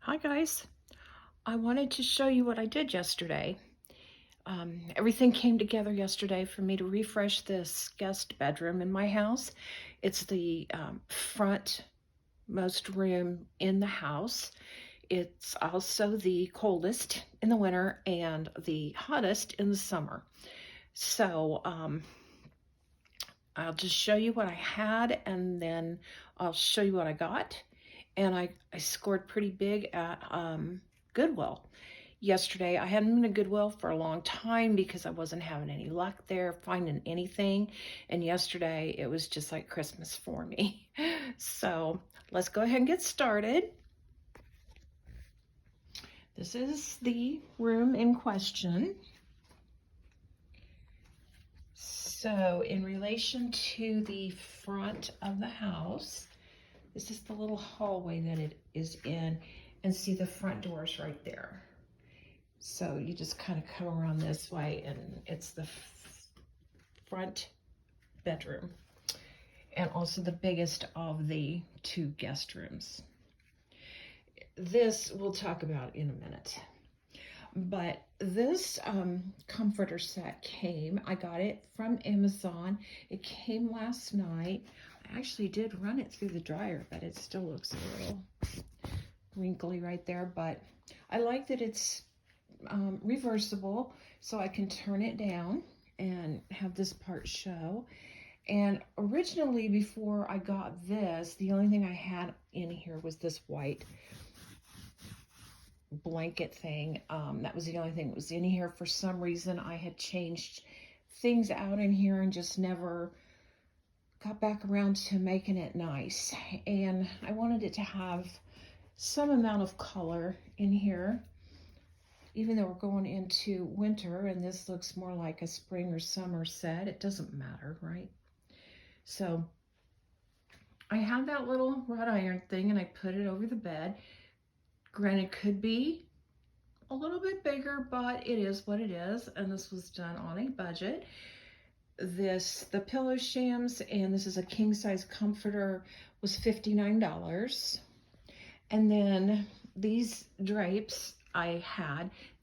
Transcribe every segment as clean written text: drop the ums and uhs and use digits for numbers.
Hi guys, I wanted to show you what I did yesterday. Everything came together yesterday for me to refresh this guest bedroom in my house. It's the front most room in the house. It's also the coldest in the winter and the hottest in the summer. So I'll just show you what I had and then I'll show you what I got. And I scored pretty big at Goodwill yesterday. I hadn't been to Goodwill for a long time because I wasn't having any luck there finding anything. And yesterday it was just like Christmas for me. So let's go ahead and get started. This is the room in question. So in relation to the front of the house, this is the little hallway that it is in, and see the front doors right there. So you just kind of come around this way and it's the front bedroom and also the biggest of the two guest rooms. This we'll talk about in a minute. But this comforter set came, I got it from Amazon. It came last night. I actually did run it through the dryer, but it still looks a little wrinkly right there. But I like that it's reversible, so I can turn it down and have this part show. And originally, before I got this, the only thing I had in here was this white blanket thing. That was the only thing that was in here. For some reason, I had changed things out in here and just never got back around to making it nice. And I wanted it to have some amount of color in here, even though we're going into winter and this looks more like a spring or summer set. It doesn't matter, right? So I have that little wrought iron thing and I put it over the bed. Granted, could be a little bit bigger, but it is what it is, and this was done on a budget. The pillow shams, and this is a king size comforter, was $59. And then these drapes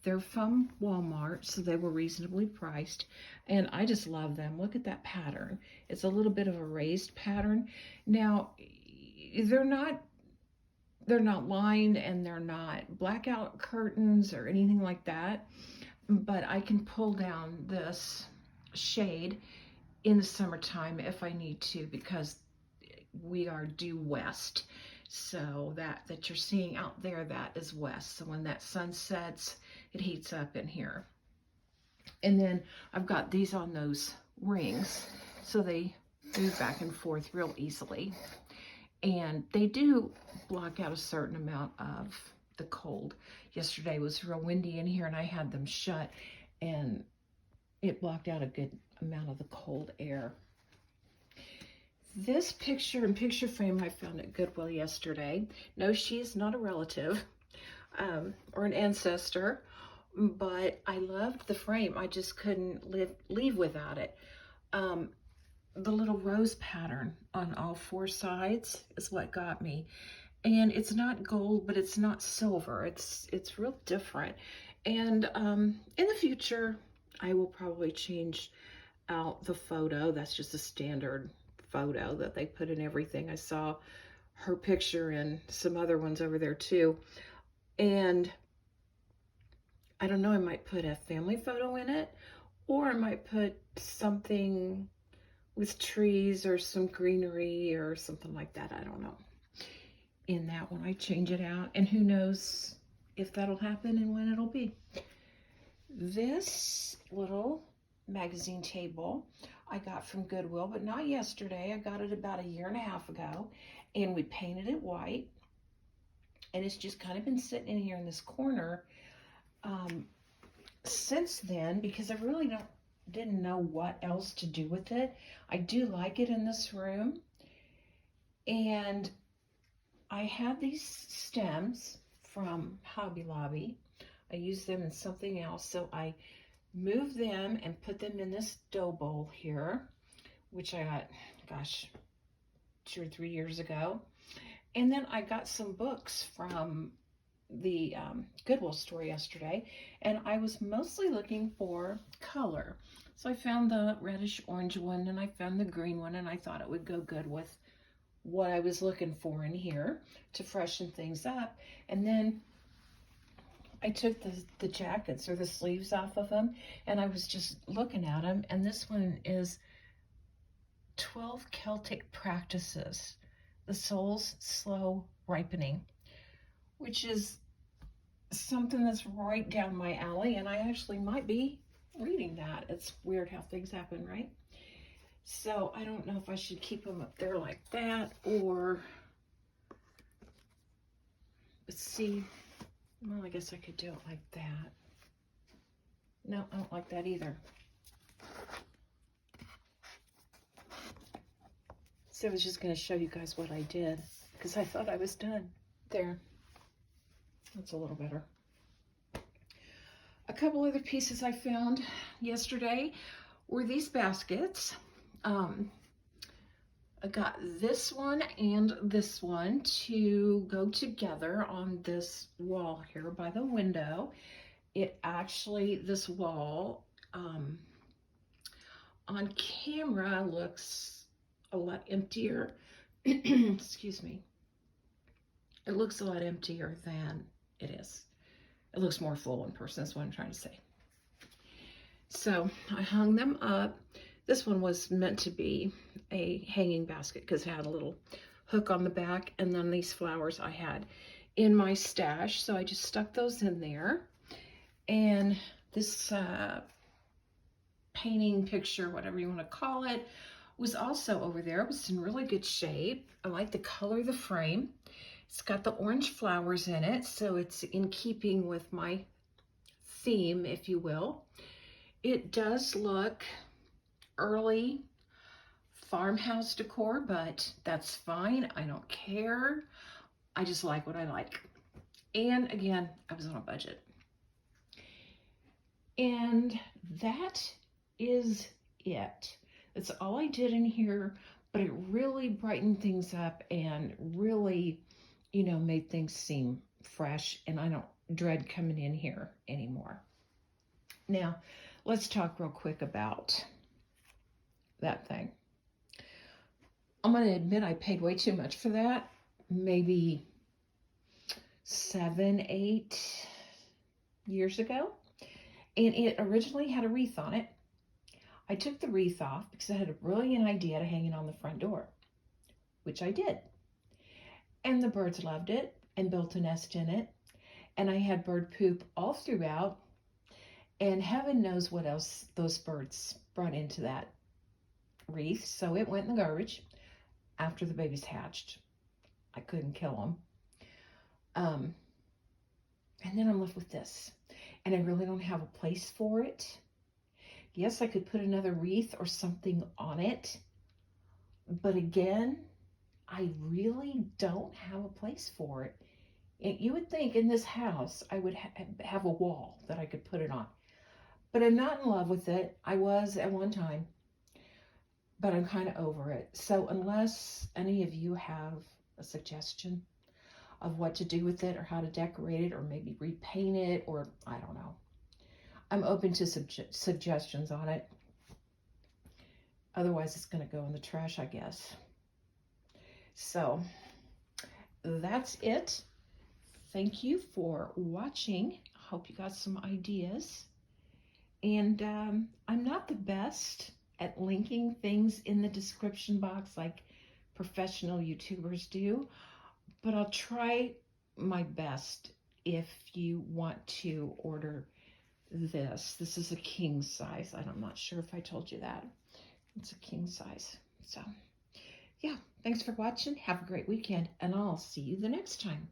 they're from Walmart, so they were reasonably priced, and I just love them. Look at that pattern. It's a little bit of a raised pattern. Now, they're not lined and they're not blackout curtains or anything like that, but I can pull down this shade in the summertime if I need to, because we are due west. So that you're seeing out there, that is west. So when that sun sets, it heats up in here. And then I've got these on those rings, so they move back and forth real easily. And they do block out a certain amount of the cold. Yesterday was real windy in here and I had them shut and it blocked out a good amount of the cold air. This picture and picture frame I found at Goodwill yesterday. No, she is not a relative or an ancestor, but I loved the frame. I just couldn't leave without it. The little rose pattern on all four sides is what got me. And it's not gold, but it's not silver. It's real different. And in the future, I will probably change out the photo. That's just a standard photo that they put in everything. I saw her picture and some other ones over there too. And I don't know, I might put a family photo in it, or I might put something with trees or some greenery or something like that. I don't know. In that one, I change it out, and who knows if that'll happen and when it'll be. This little magazine table I got from Goodwill, but not yesterday. I got it about a year and a half ago, and we painted it white, and it's just kind of been sitting in here in this corner since then, because I really didn't know what else to do with it. I do like it in this room, and I have these stems from Hobby Lobby. I use them in something else, so I moved them and put them in this dough bowl here, which I got, gosh, 2 or 3 years ago. And then I got some books from the Goodwill store yesterday, and I was mostly looking for color. So I found the reddish orange one, and I found the green one, and I thought it would go good with what I was looking for in here to freshen things up. And then I took the jackets or the sleeves off of them, and I was just looking at them, and this one is 12 Celtic Practices, the Soul's Slow Ripening, which is something that's right down my alley, and I actually might be reading that. It's weird how things happen, right? So I don't know if I should keep them up there like that, or let's see. Well, I guess I could do it like that. No, I don't like that either. So I was just going to show you guys what I did, because I thought I was done. There. That's a little better. A couple other pieces I found yesterday were these baskets. I got this one and this one to go together on this wall here by the window. It actually, this wall on camera looks a lot emptier. Excuse me. It looks a lot emptier than it is. It looks more full in person, is what I'm trying to say. So I hung them up. This one was meant to be a hanging basket because it had a little hook on the back, and then these flowers I had in my stash. So I just stuck those in there. And this painting picture, whatever you want to call it, was also over there. It was in really good shape. I like the color of the frame. It's got the orange flowers in it, so it's in keeping with my theme, if you will. It does look early farmhouse decor, but that's fine. I don't care. I just like what I like. And again, I was on a budget. And that is it. That's all I did in here, but it really brightened things up and really, you know, made things seem fresh, and I don't dread coming in here anymore. Now, let's talk real quick about that thing. I'm going to admit I paid way too much for that. Maybe 7, 8 years ago. And it originally had a wreath on it. I took the wreath off because I had a brilliant idea to hang it on the front door, which I did. And the birds loved it and built a nest in it. And I had bird poop all throughout. And heaven knows what else those birds brought into that wreath. So it went in the garbage after the babies hatched. I couldn't kill them. And then I'm left with this. And I really don't have a place for it. Yes, I could put another wreath or something on it. But again, I really don't have a place for it. You would think in this house I would have a wall that I could put it on. But I'm not in love with it. I was at one time. But I'm kind of over it. So unless any of you have a suggestion of what to do with it or how to decorate it or maybe repaint it, or I don't know. I'm open to suggestions on it. Otherwise, it's going to go in the trash, I guess. So that's it. Thank you for watching. I hope you got some ideas. And I'm not the best at linking things in the description box like professional YouTubers do, but I'll try my best if you want to order this. This is a king size. I'm not sure if I told you that. It's a king size. So, yeah, thanks for watching. Have a great weekend, and I'll see you the next time.